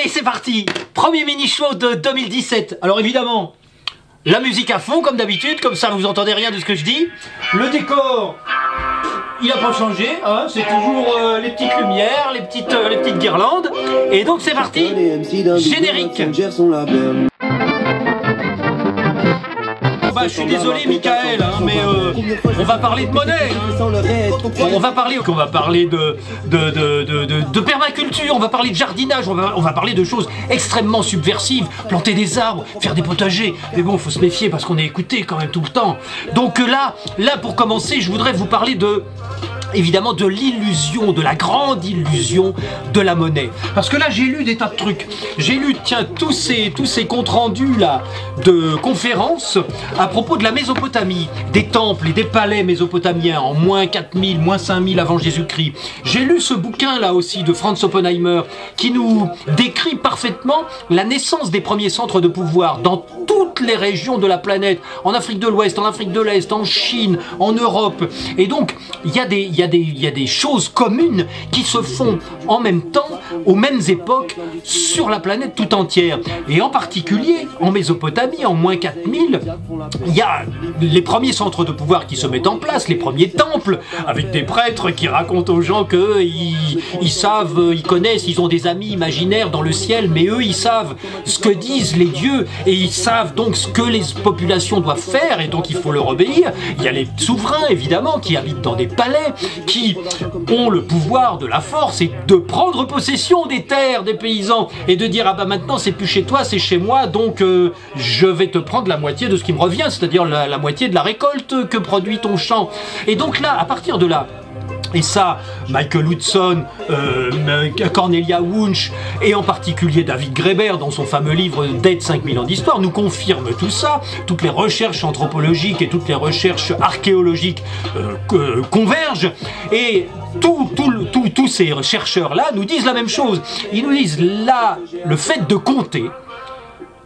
Allez, c'est parti. Premier mini-show de 2017. Alors évidemment, la musique à fond comme d'habitude, comme ça vous entendez rien de ce que je dis. Le décor, il n'a pas changé, hein, c'est toujours les petites lumières, les petites guirlandes. Et donc c'est parti, générique. Bah, je suis désolé Michael, hein, mais on va parler de monnaie. On va parler de permaculture, on va parler de jardinage, on va parler de choses extrêmement subversives, planter des arbres, faire des potagers. Mais bon, faut se méfier parce qu'on est écouté quand même tout le temps. Donc là pour commencer, je voudrais vous parler évidemment de l'illusion, de la grande illusion de la monnaie. Parce que là j'ai lu des tas de trucs. J'ai lu, tiens, tous ces comptes rendus là de conférences à propos de la Mésopotamie, des temples et des palais mésopotamiens en moins 4000, moins 5000 avant Jésus-Christ. J'ai lu ce bouquin là aussi de Franz Oppenheimer qui nous décrit parfaitement la naissance des premiers centres de pouvoir dans toutes les régions de la planète, en Afrique de l'Ouest, en Afrique de l'Est, en Chine, en Europe. Et donc il y a des choses communes qui se font en même temps, aux mêmes époques, sur la planète tout entière. Et en particulier, en Mésopotamie, en moins 4000, il y a les premiers centres de pouvoir qui se mettent en place, les premiers temples, avec des prêtres qui racontent aux gens qu'ils savent, ils connaissent, ils ont des amis imaginaires dans le ciel, mais eux, ils savent ce que disent les dieux, et ils savent donc ce que les populations doivent faire, et donc il faut leur obéir. Il y a les souverains, évidemment, qui habitent dans des palais, qui ont le pouvoir de la force et de prendre possession des terres des paysans et de dire ah bah maintenant c'est plus chez toi, c'est chez moi, donc je vais te prendre la moitié de ce qui me revient, c'est-à-dire la moitié de la récolte que produit ton champ. Et donc là, à partir de là, et ça, Michael Hudson, Cornelia Wunsch et en particulier David Graeber dans son fameux livre Dead 5000 ans d'histoire nous confirment tout ça. Toutes les recherches anthropologiques et toutes les recherches archéologiques convergent et tous ces chercheurs-là nous disent la même chose. Ils nous disent là, le fait de compter,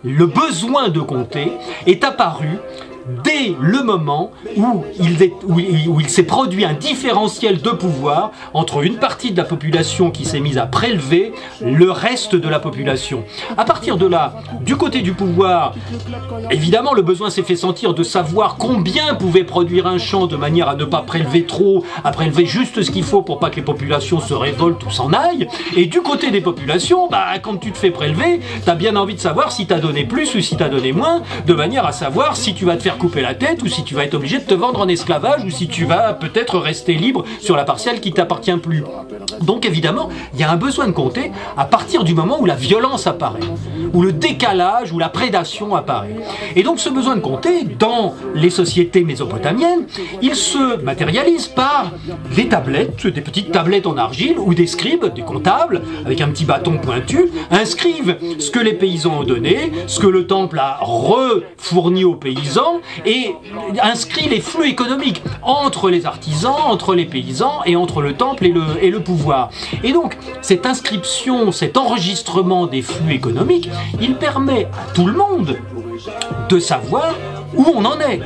le besoin de compter est apparu dès le moment où il s'est produit un différentiel de pouvoir entre une partie de la population qui s'est mise à prélever le reste de la population. À partir de là, du côté du pouvoir, évidemment le besoin s'est fait sentir de savoir combien pouvait produire un champ de manière à ne pas prélever trop, à prélever juste ce qu'il faut pour pas que les populations se révoltent ou s'en aillent. Et du côté des populations, bah, quand tu te fais prélever, t'as bien envie de savoir si t'as donné plus ou si t'as donné moins, de manière à savoir si tu vas te faire couper la tête ou si tu vas être obligé de te vendre en esclavage ou si tu vas peut-être rester libre sur la parcelle qui t'appartient plus. Donc évidemment, il y a un besoin de compter à partir du moment où la violence apparaît, où le décalage, où la prédation apparaît. Et donc ce besoin de compter, dans les sociétés mésopotamiennes, il se matérialise par des tablettes, des petites tablettes en argile où des scribes, des comptables, avec un petit bâton pointu, inscrivent ce que les paysans ont donné, ce que le temple a refourni aux paysans, et inscrit les flux économiques entre les artisans, entre les paysans et entre le temple et le pouvoir. Et donc cette inscription, cet enregistrement des flux économiques, il permet à tout le monde de savoir où on en est.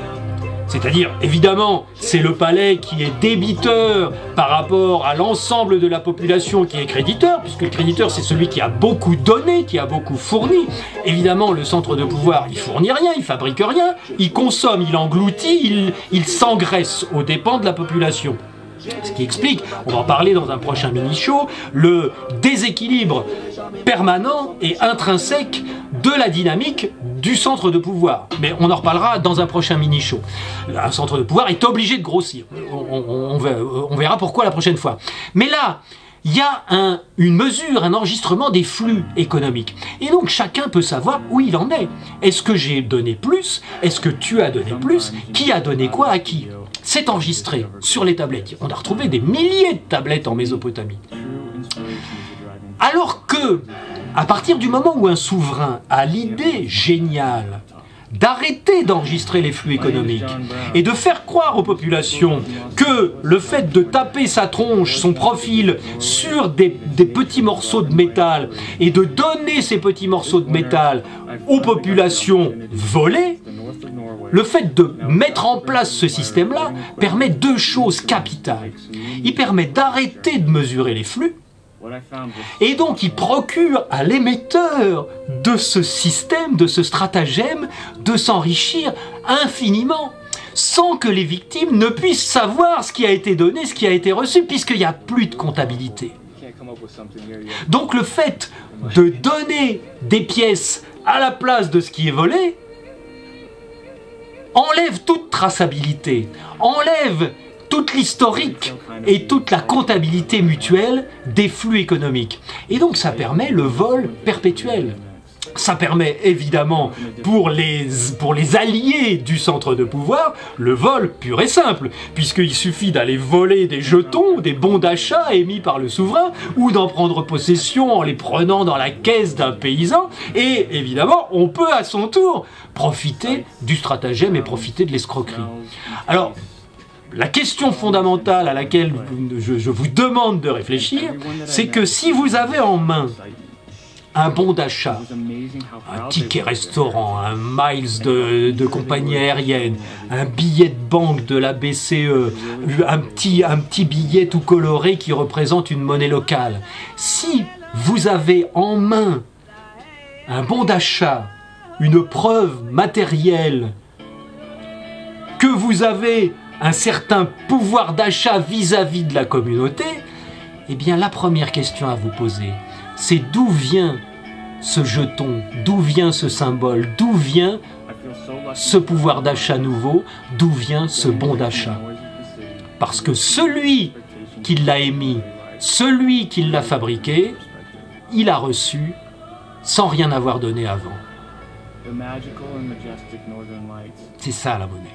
C'est-à-dire, évidemment, c'est le palais qui est débiteur par rapport à l'ensemble de la population qui est créditeur, puisque le créditeur, c'est celui qui a beaucoup donné, qui a beaucoup fourni. Évidemment, le centre de pouvoir, il fournit rien, il fabrique rien, il consomme, il engloutit, il s'engraisse aux dépens de la population. Ce qui explique, on va en parler dans un prochain mini-show, le déséquilibre permanent et intrinsèque de la dynamique du centre de pouvoir. Mais on en reparlera dans un prochain mini-show. Un centre de pouvoir est obligé de grossir. On verra pourquoi la prochaine fois. Mais là, il y a une mesure, un enregistrement des flux économiques. Et donc chacun peut savoir où il en est. Est-ce que j'ai donné plus? Est-ce que tu as donné plus? Qui a donné quoi à qui? C'est enregistré sur les tablettes. On a retrouvé des milliers de tablettes en Mésopotamie. Alors que, à partir du moment où un souverain a l'idée géniale d'arrêter d'enregistrer les flux économiques et de faire croire aux populations que le fait de taper sa tronche, son profil sur des petits morceaux de métal et de donner ces petits morceaux de métal aux populations volées, le fait de mettre en place ce système-là permet deux choses capitales. Il permet d'arrêter de mesurer les flux Et donc il procure à l'émetteur de ce système, de ce stratagème, de s'enrichir infiniment, sans que les victimes ne puissent savoir ce qui a été donné, ce qui a été reçu, puisqu'il n'y a plus de comptabilité. Donc le fait de donner des pièces à la place de ce qui est volé enlève toute traçabilité, enlève toute l'historique et toute la comptabilité mutuelle des flux économiques. Et donc ça permet le vol perpétuel. Ça permet évidemment pour les alliés du centre de pouvoir le vol pur et simple, puisqu'il suffit d'aller voler des jetons, des bons d'achat émis par le souverain, ou d'en prendre possession en les prenant dans la caisse d'un paysan, et évidemment on peut à son tour profiter du stratagème et profiter de l'escroquerie. Alors, la question fondamentale à laquelle je vous demande de réfléchir, c'est que si vous avez en main un bon d'achat, un ticket restaurant, un miles de compagnie aérienne, un billet de banque de la BCE, un petit billet tout coloré qui représente une monnaie locale. Si vous avez en main un bon d'achat, une preuve matérielle que vous avez un certain pouvoir d'achat vis-à-vis de la communauté, eh bien la première question à vous poser, c'est d'où vient ce jeton, d'où vient ce symbole, d'où vient ce pouvoir d'achat nouveau, d'où vient ce bon d'achat. Parce que celui qui l'a émis, celui qui l'a fabriqué, il a reçu sans rien avoir donné avant. C'est ça la monnaie.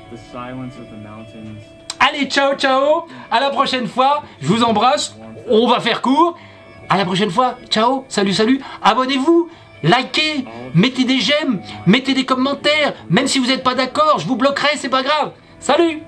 Allez, ciao, ciao, à la prochaine fois, je vous embrasse, on va faire court. À la prochaine fois, ciao, salut, salut, abonnez-vous, likez, mettez des j'aime, mettez des commentaires, même si vous n'êtes pas d'accord, je vous bloquerai, c'est pas grave. Salut!